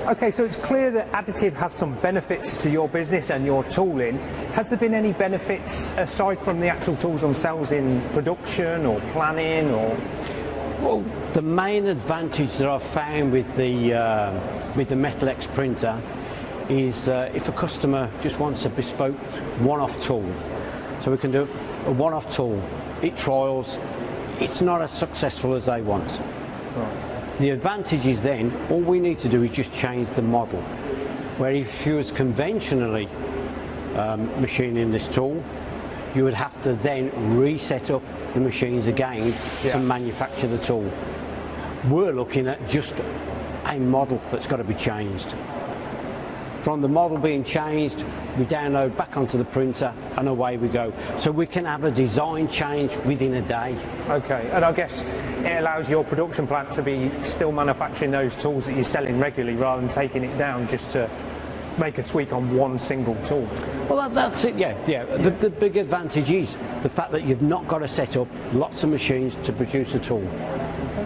Okay, so it's clear that additive has some benefits to your business and your tooling. Has there been any benefits aside from the actual tools themselves in production or planning or? Well, the main advantage that I've found with the Metal X printer is if a customer just wants a bespoke one-off tool. So we can do a one-off tool, it trials, it's not as successful as they want. Right. The advantage is then, all we need to do is just change the model. Where if you was conventionally machining this tool, you would have to then reset up the machines again to manufacture the tool. We're looking at just a model that's got to be changed. From the model being changed, we download back onto the printer and away we go. So we can have a design change within a day. Okay, and I guess it allows your production plant to be still manufacturing those tools that you're selling regularly rather than taking it down just to make a tweak on one single tool. Well, that's it, yeah. The big advantage is the fact that you've not got to set up lots of machines to produce a tool.